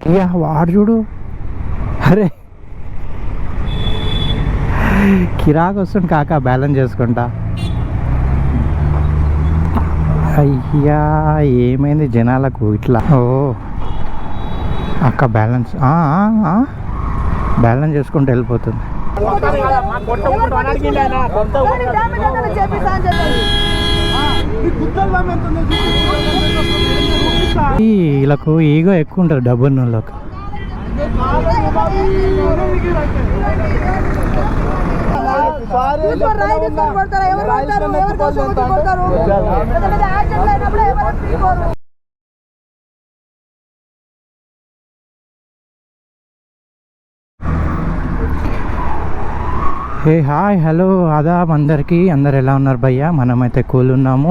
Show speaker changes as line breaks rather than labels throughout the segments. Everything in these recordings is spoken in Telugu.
అయ్యా వాడు చూడు, అరే కిరాకు వస్తుంది కాక బ్యాలెన్స్ చేసుకుంటా. అయ్యా ఏమైంది జనాలకు ఇట్లా? ఓ అక్క బ్యాలెన్స్ బ్యాలెన్స్ చేసుకుంటూ వెళ్ళిపోతుంది. వీళ్ళకు ఈగో ఎక్కువ ఉంటుంది డబ్బున్న వాళ్ళకు. హే హాయ్ హలో ఆదాబ్ అందరికీ. అందరు ఎలా ఉన్నారు భయ్యా? మనమైతే కూల్ ఉన్నాము.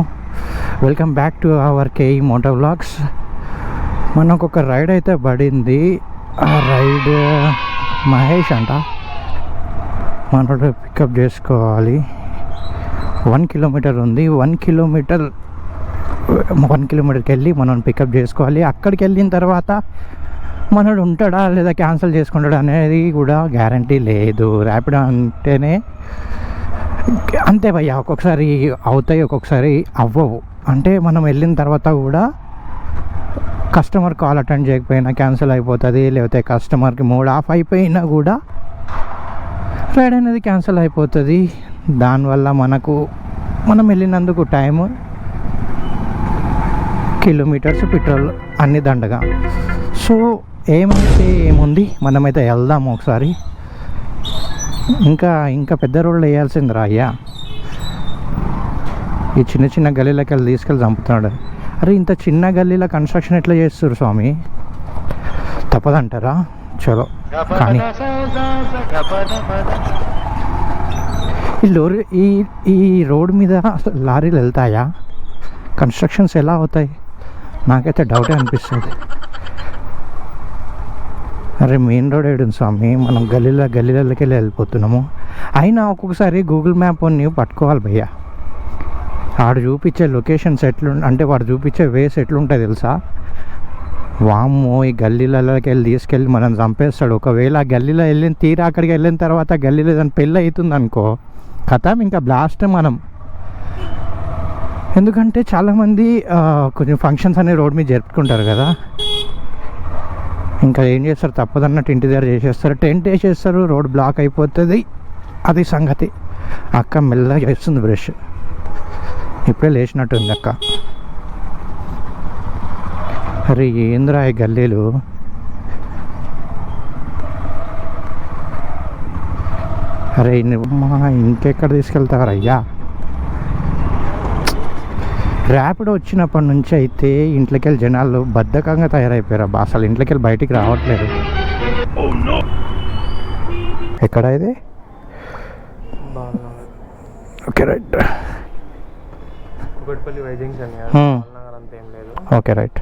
Welcome back to our KE moto vlogs. మనకు ఒక రైడ్ అయితే పడింది. ఆ రైడ్ మహేష్ అంట మనోడు పికప్ చేసుకోవాలి. 1 కిలోమీటర్ ఉంది. 1 కిలోమీటర్కి వెళ్ళి మనం పికప్ చేసుకోవాలి. అక్కడికి వెళ్ళిన తర్వాత మనోడు ఉంటాడా లేదా క్యాన్సిల్ చేసుకుంటాడా అనేది కూడా గ్యారంటీ లేదు. ర్యాపిడో అంటేనే అంతే భయ్యా, ఒక్కొక్కసారి అవుతాయి ఒక్కొక్కసారి అవ్వవు. అంటే మనం వెళ్ళిన తర్వాత కూడా కస్టమర్ కాల్ అటెండ్ చేయకపోయినా క్యాన్సిల్ అయిపోతుంది, లేకపోతే కస్టమర్కి మూడ్ ఆఫ్ అయిపోయినా కూడా రైడ్ అనేది క్యాన్సిల్ అయిపోతుంది. దానివల్ల మనం వెళ్ళినందుకు టైము, కిలోమీటర్స్, పెట్రోల్ అన్ని దండగా. సో ఏమైతే ఏముంది, మనమైతే వెళ్దాము ఒకసారి. ఇంకా పెద్ద రోడ్లు వేయాల్సిందిరా అయ్యా. ఈ చిన్న చిన్న గల్లీలకి వెళ్ళి తీసుకెళ్ళి చంపుతున్నాడు. అరే ఇంత చిన్న గల్లీలో కన్స్ట్రక్షన్ ఎట్లా చేస్తారు స్వామి? తప్పదంటారా? చలో కానీ ఈ రోడ్ మీద లారీలు వెళ్తాయా? కన్స్ట్రక్షన్స్ ఎలా అవుతాయి? నాకైతే డౌటే అనిపిస్తుంది. అరే మెయిన్ రోడ్ ఏడుంది స్వామి, మనం గల్లీలకి వెళ్ళిపోతున్నాము. అయినా ఒక్కొక్కసారి గూగుల్ మ్యాప్ నీవు పట్టుకోవాలి భయ్యా. వాడు చూపించే లొకేషన్స్ అంటే వాడు చూపించే వేస్ ఎట్లుంటాయి తెలుసా? వామ్మో, ఈ గల్లీలకి వెళ్ళి తీసుకెళ్ళి మనం చంపేస్తాడు. ఒకవేళ ఆ గల్లీలో తీరా అక్కడికి వెళ్ళిన తర్వాత గల్లీలో దాని పెళ్ళి అవుతుంది అనుకో, కథం ఇంకా బ్లాస్ట్ మనం. ఎందుకంటే చాలామంది కొంచెం ఫంక్షన్స్ అనే రోడ్ మీద జరుపుకుంటారు కదా. ఇంకా ఏం చేస్తారు, తప్పదన్నట్టు ఇంటి దగ్గర చేసేస్తారు, టెంట్ వేసేస్తారు, రోడ్ బ్లాక్ అయిపోతుంది. అది సంగతి. అక్క మెల్లగా చేస్తుంది బ్రష్, ఇప్పుడే లేచినట్టుంది అక్క. అరే ఏంద్రా ఈ గల్లీలు? అరే ఇంకెక్కడ తీసుకెళ్తారు అయ్యా? ర్యాపిడో వచ్చినప్పటి నుంచి అయితే ఇంట్లోకి వెళ్ళి జనాలు బద్ధకంగా తయారైపోయారు అబ్బా. అసలు ఇంట్లోకి వెళ్ళి బయటికి రావట్లేదు. ఎక్కడ ఇది? Okay right. Okay right.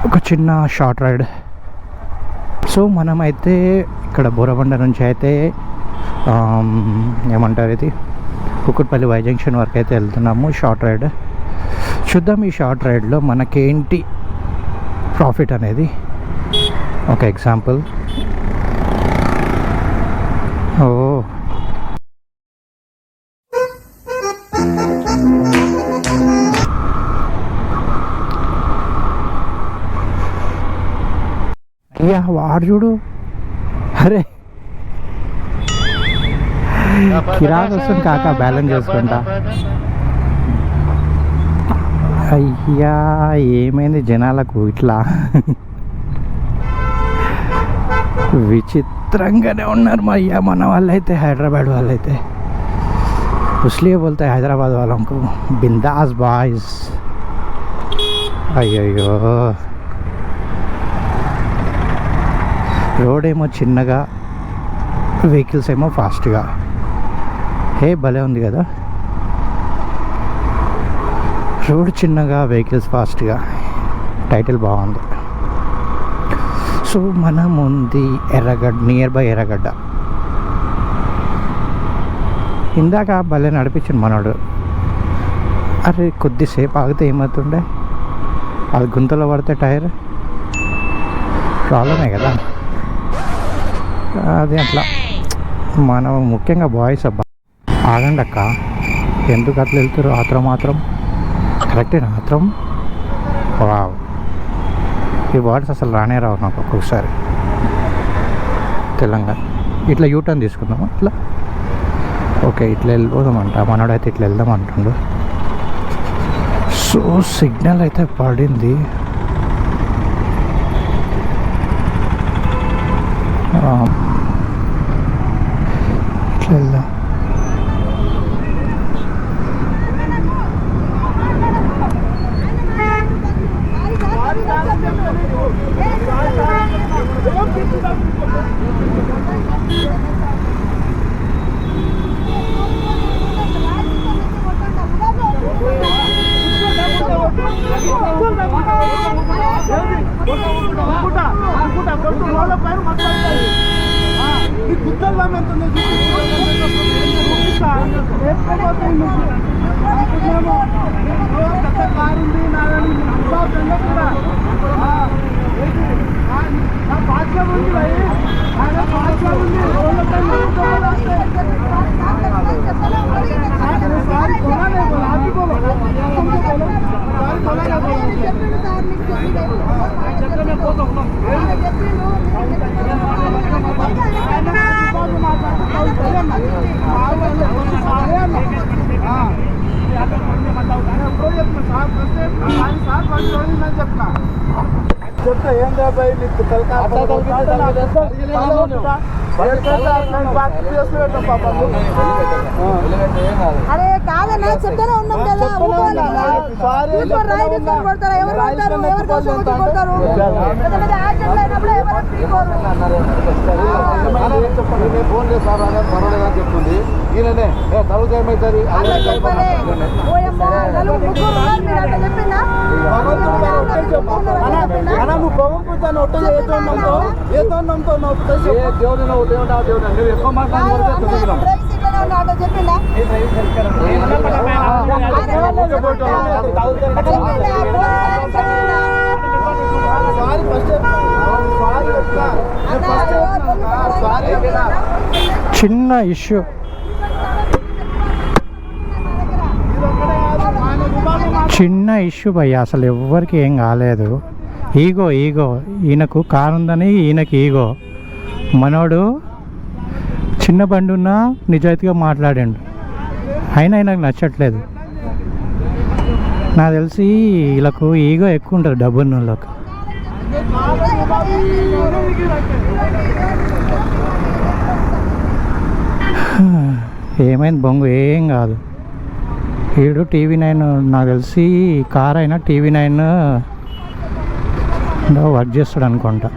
ఒక చిన్న షార్ట్ రైడ్. సో మనమైతే ఇక్కడ బోరబండ నుంచి అయితే ఏమంటారు ఇది, కుకుట్పల్లి వై జంక్షన్ వరకు అయితే వెళ్తున్నాము. షార్ట్ రైడ్ చూద్దాం. ఈ షార్ట్ రైడ్లో మనకేంటి ప్రాఫిట్ అనేది ఒక ఎగ్జాంపుల్. అయ్యా వాడు చూడు, అరే కిరాకు వస్తుంది కాక బ్యాలెన్స్ చేసుకుంటా. అయ్యా ఏమైంది జనాలకు ఇట్లా? విచిత్రంగానే ఉన్నారు అయ్యా మన వాళ్ళైతే. హైదరాబాద్ వాళ్ళైతే उसलिए बोलते हैं हैदराबाद वालों को बिंदास बॉयज. అయ్యయ్యో రోడ్ ఏమో చిన్నగా, వెహికల్స్ ఏమో ఫాస్ట్గా. హే భలే ఉంది కదా, రోడ్ చిన్నగా వెహికల్స్ ఫాస్ట్గా. టైటిల్ బాగుంది. సో మనం ఉంది ఎర్రగడ్డ, నియర్ బై ఎర్రగడ్డ. ఇందాక భలే నడిపించింది మనోడు. అరే కొద్దిసేపు ఆగితే ఏమవుతుండే, అది గుంతలో పడితే టైర్ ప్రాబ్లమే కదా. అది అట్లా మనం ముఖ్యంగా బాయ్స్ అబ్బా. ఆగండి అక్క, ఎందుకు అట్లా వెళ్తారు ఆత్రం మాత్రం? కరెక్టేనా ఆత్రం? వావ్, ఈ వర్డ్స్ అసలు రానే రావు నాకు ఒక్కొక్కసారి. తెలంగాణ ఇట్లా యూటర్న్ తీసుకుందామా? ఇట్లా ఓకే, ఇట్లా వెళ్ళిపోదామంట. మనోడైతే ఇట్లా వెళ్దాం అంటుండు. సో సిగ్నల్ అయితే పడింది. ఇట్లా వెళ్దాం.
అరే కాదన్నా చెప్తానే ఉన్నాం కదా, కొడతారు ఎవరు కొడతారు, ఎవరు కోసం కొడతారు, యాక్సిడెంట్ అయినప్పుడు ఎవరు
ఫోన్ చేస్తారు పర్వాలేదని చెప్తుంది. ఈయననే తలుగు ఏమవుతుంది దేవుని ఎక్కువ మాట్లాడుతున్నాం.
చిన్న ఇష్యూ, చిన్న ఇష్యూ భయ్య, అసలు ఎవ్వరికి ఏం కాలేదు. ఈగో ఈయనకు కారు ఉందని ఈయనకి ఈగో. మనోడు చిన్న బండి ఉన్నా నిజాయితీగా మాట్లాడాడు, అయినా ఆయనకు నచ్చట్లేదు. నాకు తెలిసి వీళ్ళకు ఈగో ఎక్కువ ఉంటుంది డబ్బున్న వాళ్ళకు. ఏమైంది బొంగు? ఏం కాదు. వీడు TV9, నాకు తెలిసి కార్ అయినా TV9 వర్క్ చేస్తాడు అనుకుంటా.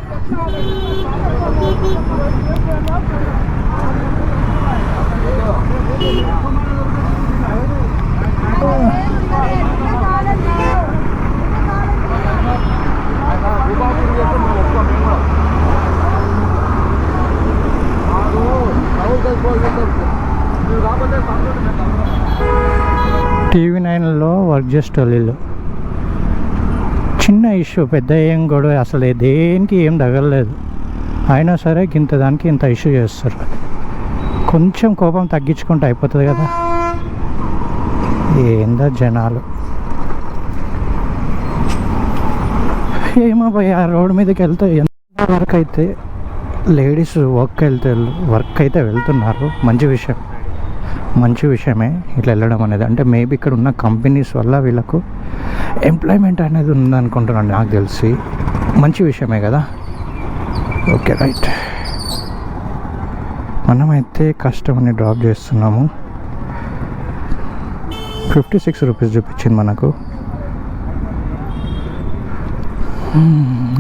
TV9లో వర్క్ చేసేటోళ్ళు. చిన్న ఇష్యూ, పెద్ద ఏం గొడవ, అసలు దేనికి ఏం తగలలేదు. అయినా సరే ఇంత దానికి ఇంత ఇష్యూ చేస్తారు. కొంచెం కోపం తగ్గించుకుంటే అయిపోతుంది కదా. ఏందా జనాలు. ఏమో పోయి ఆ రోడ్డు మీదకి వెళ్తే ఎంత వర్క్ అయితే లేడీస్ వర్క్ అయితే వెళ్తున్నారు. మంచి విషయమే ఇట్లా వెళ్ళడం అనేది. అంటే మేబీ ఇక్కడ ఉన్న కంపెనీస్ వల్ల వీళ్ళకు ఎంప్లాయ్మెంట్ అనేది ఉందనుకుంటున్నాను నాకు తెలిసి. మంచి విషయమే కదా. ఓకే రైట్, మనమైతే కస్టమర్ని డ్రాప్ చేస్తున్నాము. 56 రూపీస్ చూపించింది మనకు.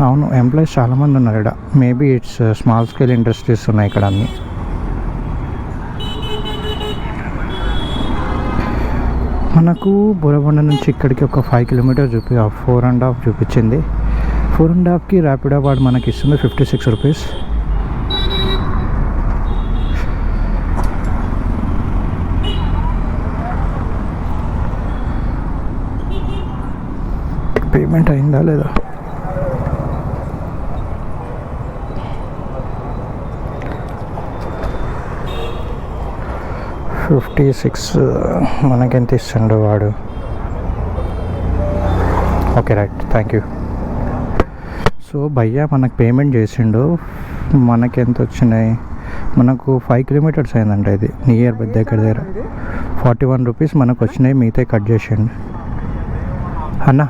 అవును, ఎంప్లాయీస్ చాలామంది ఉన్నారు ఇక్కడ. Maybe it's small scale industries ఉన్నాయి ఇక్కడ అన్నీ. మనకు బోరబండ నుంచి ఇక్కడికి ఒక 5 కిలోమీటర్ 4.5 చూపించింది. 4.5కి ర్యాపిడో వాడు మనకి ఇస్తుంది 56 రూపీస్. పేమెంట్ అయిందా లేదా? $56 మనకెంత ఇస్తుండో వాడు. Okay right, thank you. So భయ్యా మనకు పేమెంట్ చేసిండు. మనకెంత వచ్చినాయి? మనకు 5 కిలోమీటర్స్ అయిందంట. ఇది నియర్ బై దగ్గర 41 రూపీస్ మనకు వచ్చినాయి. మిగతా కట్ చేసిండు. అన్న